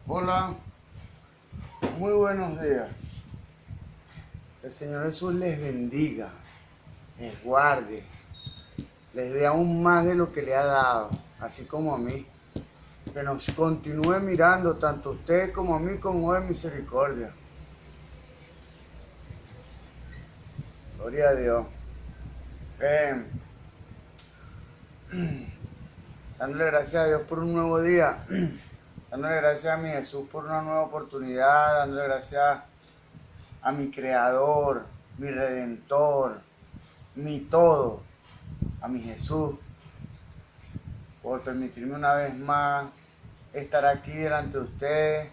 Hola, muy buenos días. El Señor Jesús les bendiga, les guarde, les dé aún más de lo que le ha dado, así como a mí. Que nos continúe mirando tanto a usted como a mí con ojo de misericordia. Gloria a Dios. Dándole gracias a Dios por un nuevo día. Dándole gracias a mi Jesús por una nueva oportunidad. Dándole gracias a mi Creador, mi Redentor, mi todo, a mi Jesús, por permitirme una vez más estar aquí delante de ustedes,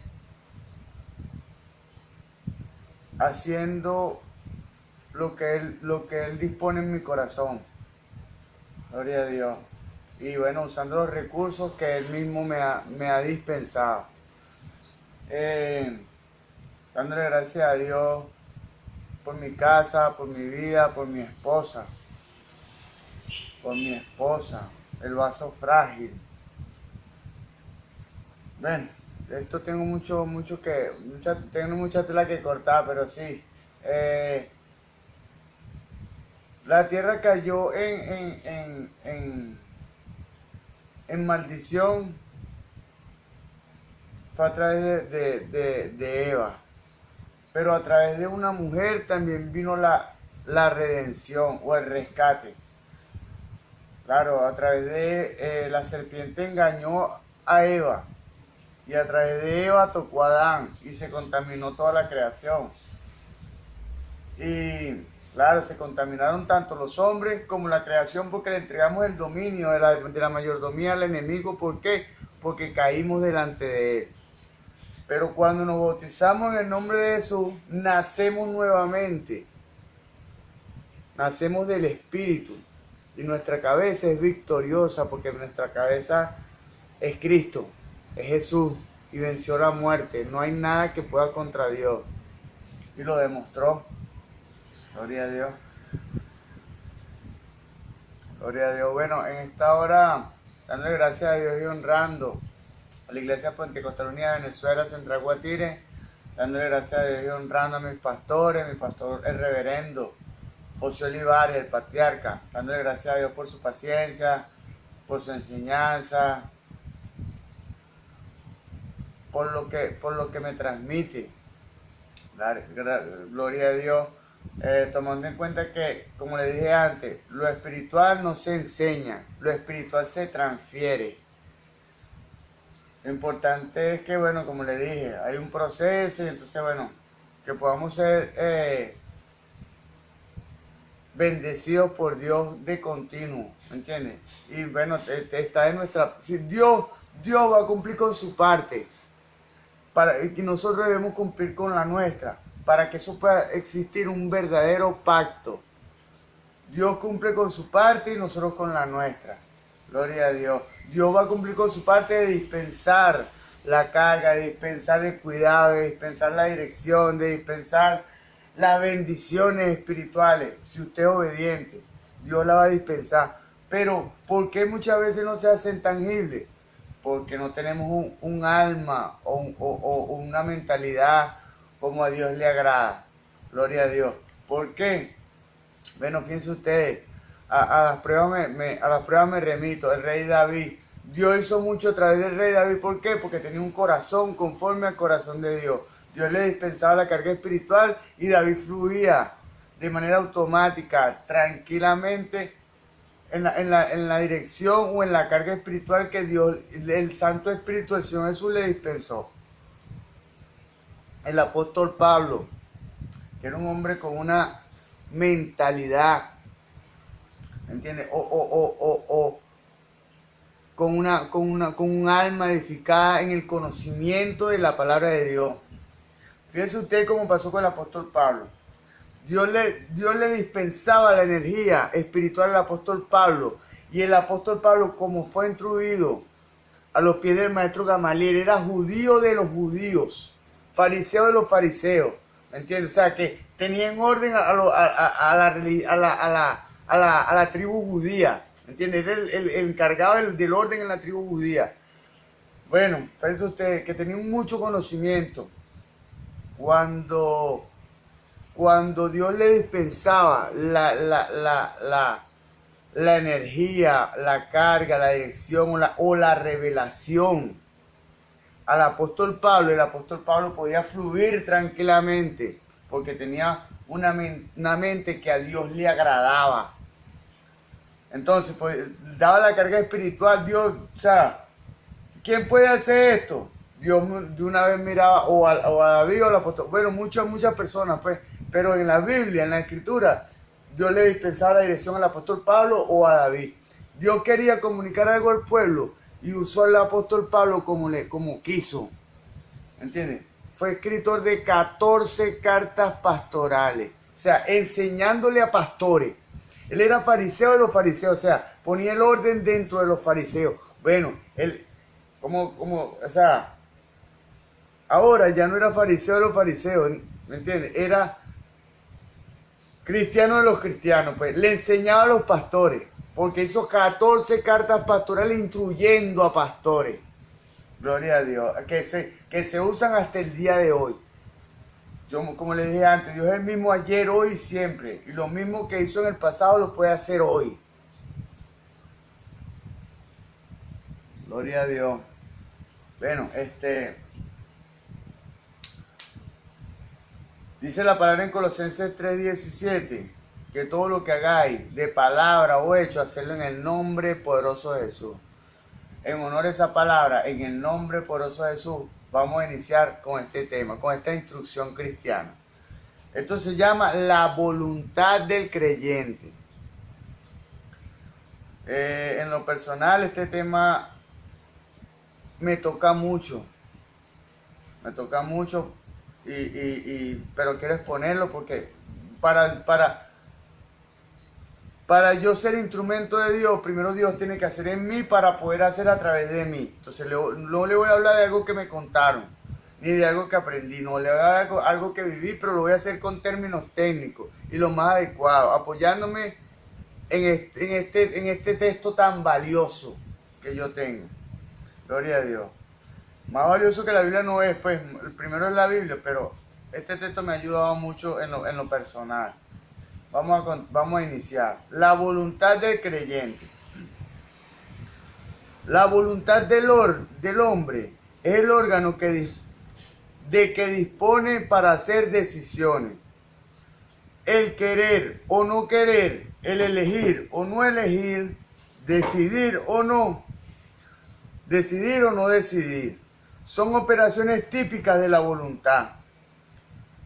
haciendo lo que Él dispone en mi corazón. Gloria a Dios. Y bueno, usando los recursos que Él mismo me ha dispensado. Dándole gracias a Dios por mi casa, por mi vida, por mi esposa. El vaso frágil. Bueno, esto tengo tengo mucha tela que cortar, pero sí. La tierra cayó en maldición, fue a través de Eva. Pero a través de una mujer también vino la redención o el rescate. Claro, a través de la serpiente engañó a Eva. Y a través de Eva tocó a Adán y se contaminó toda la creación. Y claro, se contaminaron tanto los hombres como la creación porque le entregamos el dominio de la mayordomía al enemigo. ¿Por qué? Porque caímos delante de él. Pero cuando nos bautizamos en el nombre de Jesús, nacemos nuevamente. Nacemos del Espíritu. Y nuestra cabeza es victoriosa porque nuestra cabeza es Cristo, es Jesús. Y venció la muerte. No hay nada que pueda contra Dios. Y lo demostró. Gloria a Dios. Gloria a Dios. Bueno, en esta hora, dándole gracias a Dios y honrando a la Iglesia Pentecostal Unida de Venezuela, Central Guatire, dándole gracias a Dios y honrando a mis pastores, mi pastor el reverendo José Olivares, el patriarca, dándole gracias a Dios por su paciencia, por su enseñanza, por lo que me transmite. Gloria a Dios. Tomando en cuenta que, como le dije antes, lo espiritual no se enseña, lo espiritual se transfiere. Lo importante es que, bueno, como le dije, hay un proceso y entonces, bueno, que podamos ser bendecidos por Dios de continuo, ¿me entiendes? Y bueno, está en nuestra... Si Dios va a cumplir con su parte, y que nosotros debemos cumplir con la nuestra, para que eso pueda existir un verdadero pacto. Dios cumple con su parte y nosotros con la nuestra. Gloria a Dios. Dios va a cumplir con su parte de dispensar la carga, de dispensar el cuidado, de dispensar la dirección, de dispensar las bendiciones espirituales. Si usted es obediente, Dios la va a dispensar. Pero, ¿por qué muchas veces no se hacen tangibles? Porque no tenemos un alma o una mentalidad como a Dios le agrada. Gloria a Dios. ¿Por qué? Bueno, fíjense ustedes, a las pruebas me remito. El rey David, Dios hizo mucho a través del rey David. ¿Por qué? Porque tenía un corazón conforme al corazón de Dios. Dios le dispensaba la carga espiritual y David fluía de manera automática, tranquilamente, en la dirección o en la carga espiritual que Dios, el Santo Espíritu del Señor Jesús le dispensó. El apóstol Pablo, que era un hombre con una mentalidad, ¿me entiendes? Con un alma edificada en el conocimiento de la palabra de Dios. Fíjense usted cómo pasó con el apóstol Pablo. Dios le dispensaba la energía espiritual al apóstol Pablo. Y el apóstol Pablo, como fue instruido a los pies del maestro Gamaliel, era judío de los judíos, fariseo de los fariseos. ¿Me entiendes? O sea, que tenía en orden a a la tribu judía, ¿entiendes? Era el encargado del orden en la tribu judía. Bueno, fíjense ustedes que tenían mucho conocimiento. Cuando Dios le dispensaba la energía, la carga, la dirección o la revelación al apóstol Pablo, el apóstol Pablo podía fluir tranquilamente porque tenía una mente que a Dios le agradaba. Entonces, pues, daba la carga espiritual, Dios, o sea, ¿quién puede hacer esto? Dios de una vez miraba o a David o al apóstol, bueno, muchas personas, pues, pero en la Biblia, en la Escritura, Dios le dispensaba la dirección al apóstol Pablo o a David. Dios quería comunicar algo al pueblo y usó al apóstol Pablo como quiso. ¿Entiendes? Fue escritor de 14 cartas pastorales, o sea, enseñándole a pastores. Él era fariseo de los fariseos, o sea, ponía el orden dentro de los fariseos. Bueno, él, o sea, ahora ya no era fariseo de los fariseos, ¿me entiendes? Era cristiano de los cristianos, pues le enseñaba a los pastores, porque hizo 14 cartas pastorales instruyendo a pastores. Gloria a Dios, que se usan hasta el día de hoy. Yo, como les dije antes, Dios es el mismo ayer, hoy y siempre. Y lo mismo que hizo en el pasado lo puede hacer hoy. Gloria a Dios. Bueno, dice la palabra en Colosenses 3:17, que todo lo que hagáis de palabra o hecho, hacerlo en el nombre poderoso de Jesús. En honor a esa palabra, en el nombre poderoso de Jesús, vamos a iniciar con este tema, con esta instrucción cristiana. Esto se llama la voluntad del creyente. En lo personal, este tema me toca mucho, pero quiero exponerlo porque para yo ser instrumento de Dios, primero Dios tiene que hacer en mí para poder hacer a través de mí. Entonces no le voy a hablar de algo que me contaron, ni de algo que aprendí, no, le voy a hablar de algo que viví, pero lo voy a hacer con términos técnicos y lo más adecuado, apoyándome en este texto tan valioso que yo tengo. Gloria a Dios. Más valioso que la Biblia no es, pues, el primero es la Biblia, pero este texto me ha ayudado mucho en lo personal. Vamos a iniciar. La voluntad del creyente. La voluntad del hombre es el órgano que dispone para hacer decisiones. El querer o no querer, el elegir o no elegir, decidir o no decidir, son operaciones típicas de la voluntad.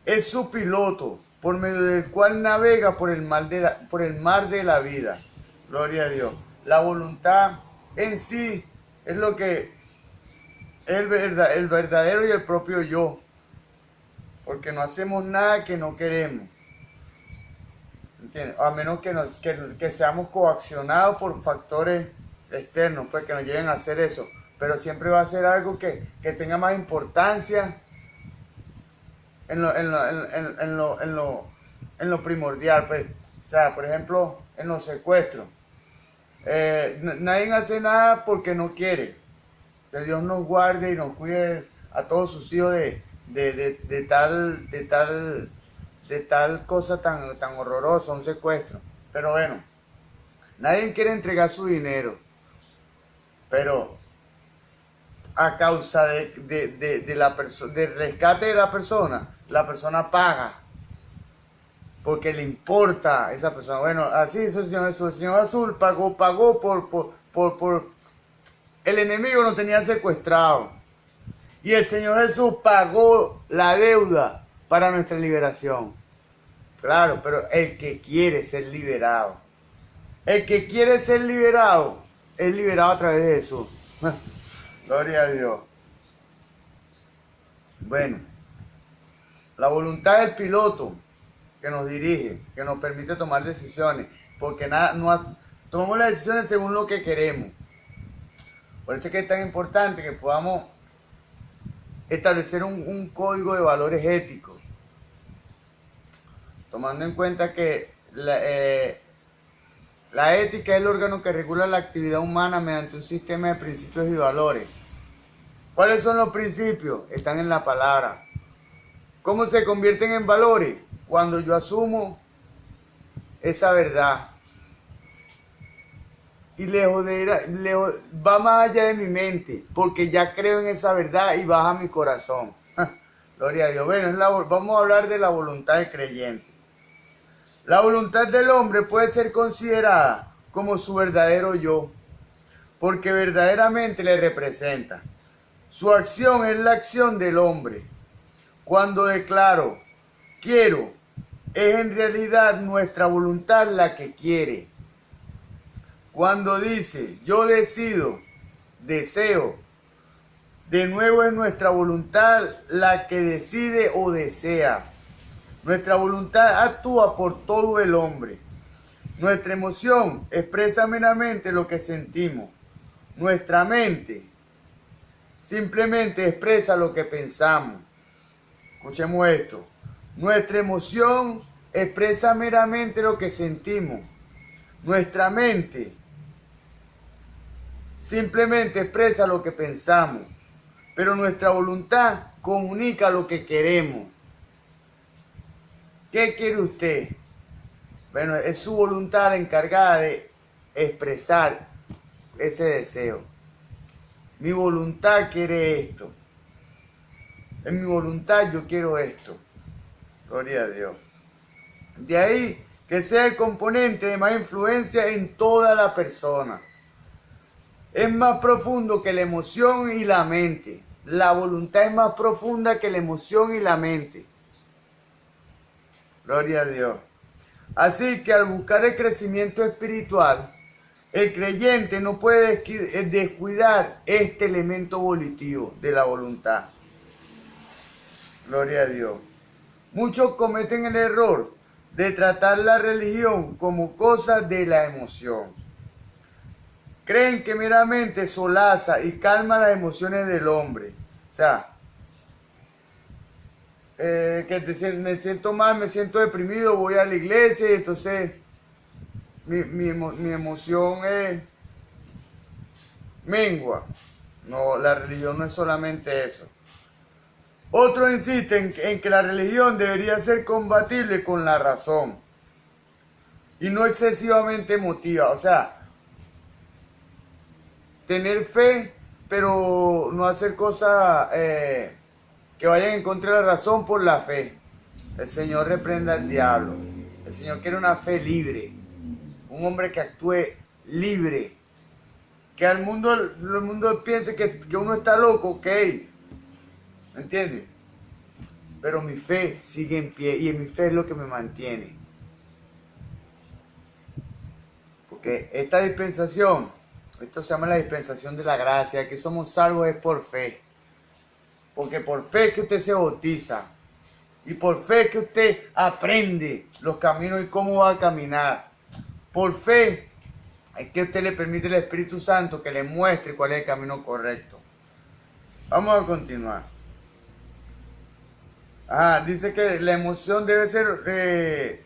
Es su piloto, por medio del cual navega por el mar de la vida. Gloria a Dios. La voluntad en sí es lo que es el verdadero y el propio yo. Porque no hacemos nada que no queremos. ¿Entiendes? A menos que seamos coaccionados por factores externos, pues que nos lleguen a hacer eso. Pero siempre va a ser algo que tenga más importancia en lo primordial, pues. O sea, por ejemplo, en los secuestros. Nadie hace nada porque no quiere. Que Dios nos guarde y nos cuide a todos sus hijos de tal cosa tan horrorosa, un secuestro. Pero bueno, nadie quiere entregar su dinero. Pero a causa del rescate de la persona paga. Porque le importa a esa persona. Bueno, así es el Señor Jesús. El Señor Azul pagó por... El enemigo no tenía secuestrado. Y el Señor Jesús pagó la deuda para nuestra liberación. Claro, pero el que quiere ser liberado. El que quiere ser liberado es liberado a través de Jesús. Gloria a Dios. Bueno, la voluntad del piloto que nos dirige, que nos permite tomar decisiones, porque tomamos las decisiones según lo que queremos. Por eso es que es tan importante que podamos establecer un código de valores éticos, tomando en cuenta que La ética es el órgano que regula la actividad humana mediante un sistema de principios y valores. ¿Cuáles son los principios? Están en la palabra. ¿Cómo se convierten en valores? Cuando yo asumo esa verdad. Y va más allá de mi mente, porque ya creo en esa verdad y baja mi corazón. Gloria a Dios. Bueno, vamos a hablar de la voluntad del creyente. La voluntad del hombre puede ser considerada como su verdadero yo, porque verdaderamente le representa. Su acción es la acción del hombre. Cuando declaro, quiero, es en realidad nuestra voluntad la que quiere. Cuando dice, yo decido, deseo, de nuevo es nuestra voluntad la que decide o desea. Nuestra voluntad actúa por todo el hombre. Nuestra emoción expresa meramente lo que sentimos. Nuestra mente simplemente expresa lo que pensamos. Escuchemos esto. Nuestra emoción expresa meramente lo que sentimos. Nuestra mente simplemente expresa lo que pensamos. Pero nuestra voluntad comunica lo que queremos. ¿Qué quiere usted? Bueno, es su voluntad la encargada de expresar ese deseo. Mi voluntad quiere esto. En mi voluntad yo quiero esto. Gloria a Dios. De ahí que sea el componente de más influencia en toda la persona. Es más profundo que la emoción y la mente. La voluntad es más profunda que la emoción y la mente. Gloria a Dios. Así que al buscar el crecimiento espiritual, el creyente no puede descuidar este elemento volitivo de la voluntad. Gloria a Dios. Muchos cometen el error de tratar la religión como cosa de la emoción. Creen que meramente solaza y calma las emociones del hombre. O sea, me siento mal, me siento deprimido, voy a la iglesia y entonces mi emoción es mengua. No, la religión no es solamente eso. Otros insisten en que la religión debería ser compatible con la razón y no excesivamente emotiva. O sea, tener fe, pero no hacer cosas que vayan en contra de la razón por la fe. El Señor reprenda al diablo. El Señor quiere una fe libre. Un hombre que actúe libre. Que el mundo piense que uno está loco, ok. ¿Me entiendes? Pero mi fe sigue en pie y mi fe es lo que me mantiene. Porque esta dispensación, esto se llama la dispensación de la gracia, que somos salvos es por fe. Porque por fe es que usted se bautiza. Y por fe es que usted aprende los caminos y cómo va a caminar. Por fe es que usted le permite al Espíritu Santo que le muestre cuál es el camino correcto. Vamos a continuar. Dice que la emoción debe ser...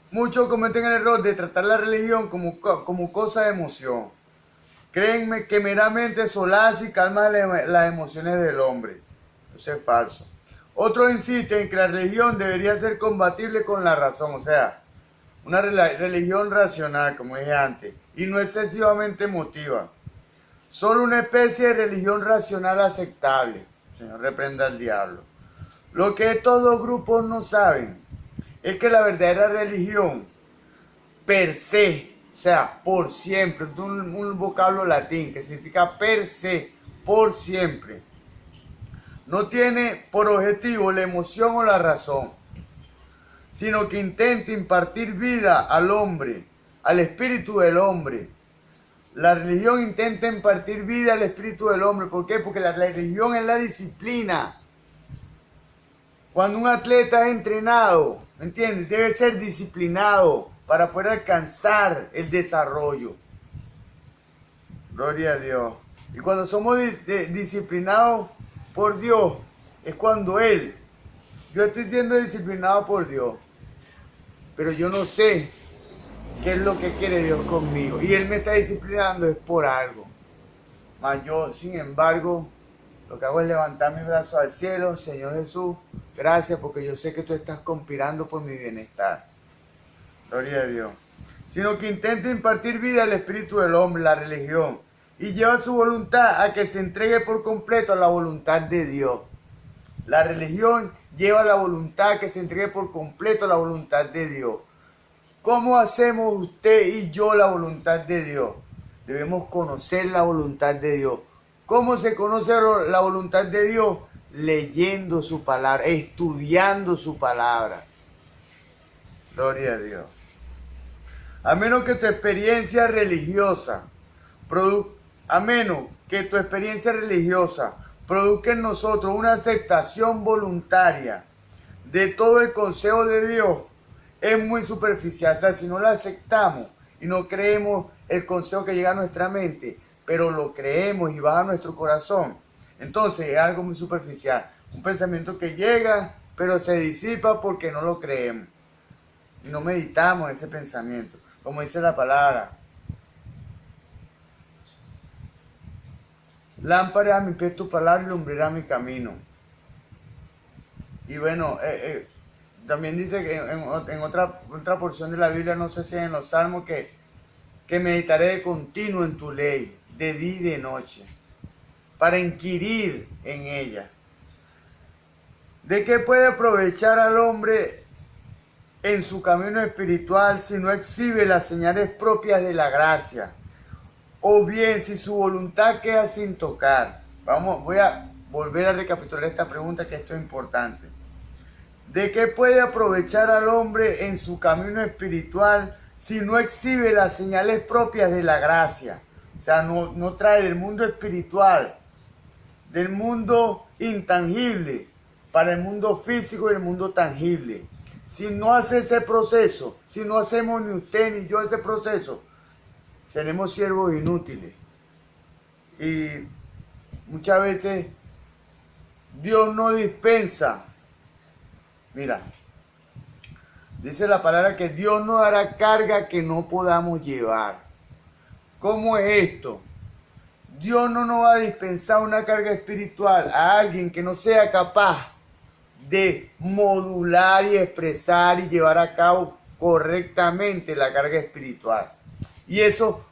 muchos cometen el error de tratar la religión como cosa de emoción. Créenme que meramente solaza y calma las emociones del hombre. Eso es falso. Otros insisten en que la religión debería ser compatible con la razón. O sea, una religión racional, como dije antes, y no excesivamente emotiva. Solo una especie de religión racional aceptable. Señor, reprenda al diablo. Lo que estos dos grupos no saben es que la verdadera religión, per se, o sea, por siempre, un vocablo latín que significa per se, por siempre, no tiene por objetivo la emoción o la razón, sino que intenta impartir vida al hombre, al espíritu del hombre. La religión intenta impartir vida al espíritu del hombre. ¿Por qué? Porque la religión es la disciplina. Cuando un atleta es entrenado, ¿me entiendes? Debe ser disciplinado para poder alcanzar el desarrollo. Gloria a Dios. Y cuando somos disciplinados por Dios, es cuando yo estoy siendo disciplinado por Dios, pero yo no sé qué es lo que quiere Dios conmigo. Y Él me está disciplinando es por algo. Mas yo, sin embargo, lo que hago es levantar mis brazos al cielo. Señor Jesús, gracias porque yo sé que tú estás conspirando por mi bienestar. Gloria a Dios. Sino que intenta impartir vida al espíritu del hombre, la religión, y lleva su voluntad a que se entregue por completo a la voluntad de Dios. La religión lleva la voluntad a que se entregue por completo a la voluntad de Dios. ¿Cómo hacemos usted y yo la voluntad de Dios? Debemos conocer la voluntad de Dios. ¿Cómo se conoce la voluntad de Dios? Leyendo su palabra, estudiando su palabra. Gloria a Dios. A menos que tu experiencia religiosa produzca en nosotros una aceptación voluntaria de todo el consejo de Dios, es muy superficial. O sea, si no lo aceptamos y no creemos el consejo que llega a nuestra mente, pero lo creemos y va a nuestro corazón, entonces es algo muy superficial. Un pensamiento que llega, pero se disipa porque no lo creemos. Y no meditamos ese pensamiento. Como dice la palabra, lámpara a mi pie tu palabra y lumbrera mi camino. Y bueno, también dice que en otra porción de la Biblia, no sé si en los Salmos, que meditaré de continuo en tu ley, de día y de noche, para inquirir en ella. ¿De qué puede aprovechar al hombre en su camino espiritual si no exhibe las señales propias de la gracia? O bien, si su voluntad queda sin tocar. Voy a volver a recapitular esta pregunta, que esto es importante. ¿De qué puede aprovechar al hombre en su camino espiritual si no exhibe las señales propias de la gracia? O sea, no trae del mundo espiritual, del mundo intangible, para el mundo físico y el mundo tangible. Si no hace ese proceso, si no hacemos ni usted ni yo ese proceso, seremos siervos inútiles. Y muchas veces Dios no dispensa. Mira, dice la palabra que Dios no dará carga que no podamos llevar. ¿Cómo es esto? Dios no nos va a dispensar una carga espiritual a alguien que no sea capaz de modular y expresar y llevar a cabo correctamente la carga espiritual. Y eso,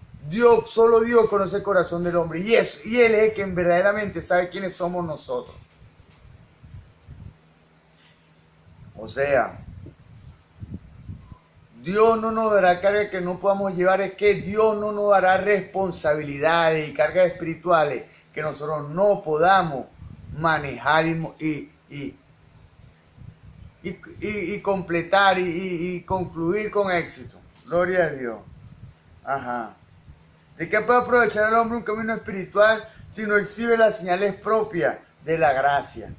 solo Dios conoce el corazón del hombre. Y Él es quien verdaderamente sabe quiénes somos nosotros. O sea, Dios no nos dará carga que no podamos llevar. Es que Dios no nos dará responsabilidades y cargas espirituales que nosotros no podamos manejar y completar y concluir con éxito. Gloria a Dios. Ajá. ¿De qué puede aprovechar el hombre un camino espiritual si no exhibe las señales propias de la gracia?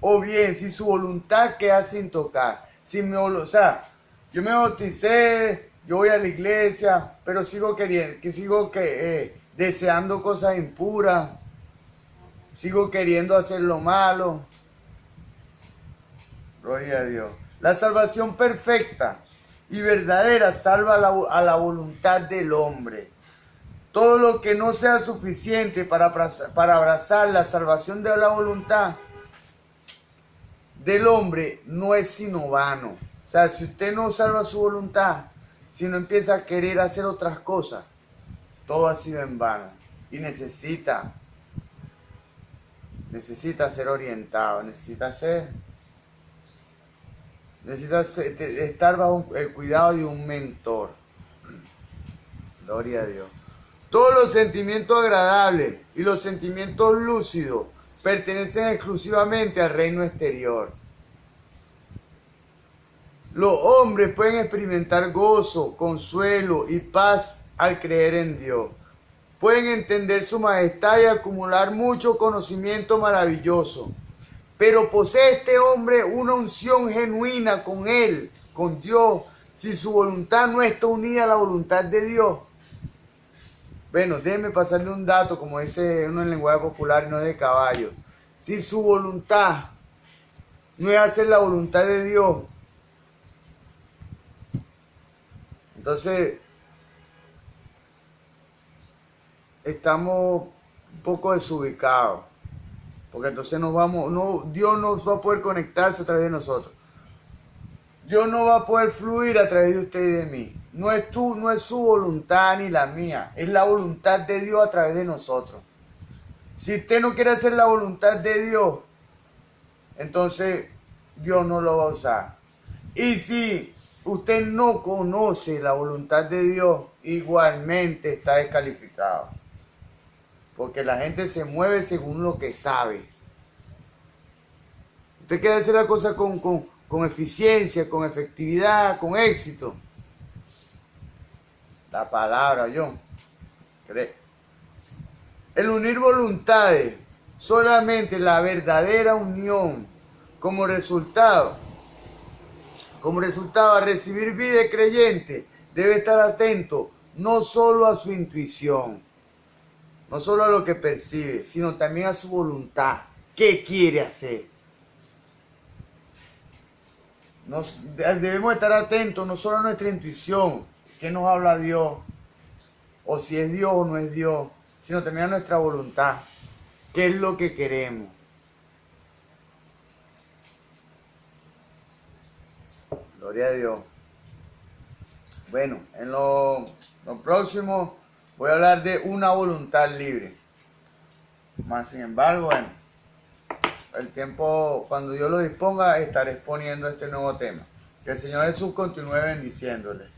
O bien, si su voluntad queda sin tocar. O sea, yo me bauticé, yo voy a la iglesia, pero sigo deseando cosas impuras, sigo queriendo hacer lo malo. Gloria a Dios. La salvación perfecta y verdadera salva a la voluntad del hombre. Todo lo que no sea suficiente para abrazar la salvación de la voluntad del hombre no es sino vano. O sea, si usted no salva su voluntad, si no empieza a querer hacer otras cosas, todo ha sido en vano. Y necesita ser orientado, necesita estar bajo el cuidado de un mentor. Gloria a Dios. Todos los sentimientos agradables y los sentimientos lúcidos pertenecen exclusivamente al reino exterior. Los hombres pueden experimentar gozo, consuelo y paz al creer en Dios. Pueden entender su majestad y acumular mucho conocimiento maravilloso. Pero posee este hombre una unción genuina con Él, con Dios, si su voluntad no está unida a la voluntad de Dios. Bueno, déjenme pasarle un dato, como dice uno en lenguaje popular y no de caballo. Si su voluntad no es hacer la voluntad de Dios, Entonces, estamos un poco desubicados. Porque entonces Dios no va a poder conectarse a través de nosotros. Dios no va a poder fluir a través de usted y de mí. No es su voluntad ni la mía. Es la voluntad de Dios a través de nosotros. Si usted no quiere hacer la voluntad de Dios, entonces Dios no lo va a usar. Y si usted no conoce la voluntad de Dios, igualmente está descalificado. Porque la gente se mueve según lo que sabe. Usted quiere hacer la cosa con eficiencia, con efectividad, con éxito. La palabra, John. El unir voluntades, solamente la verdadera unión, como resultado a recibir vida de creyente, debe estar atento no solo a su intuición, no solo a lo que percibe, sino también a su voluntad. ¿Qué quiere hacer? Debemos estar atentos no solo a nuestra intuición, qué nos habla Dios, o si es Dios o no es Dios, sino también a nuestra voluntad, qué es lo que queremos. Gloria a Dios. Bueno, en lo próximo voy a hablar de una voluntad libre. Más sin embargo, bueno, el tiempo, cuando Dios lo disponga, estaré exponiendo este nuevo tema. Que el Señor Jesús continúe bendiciéndole.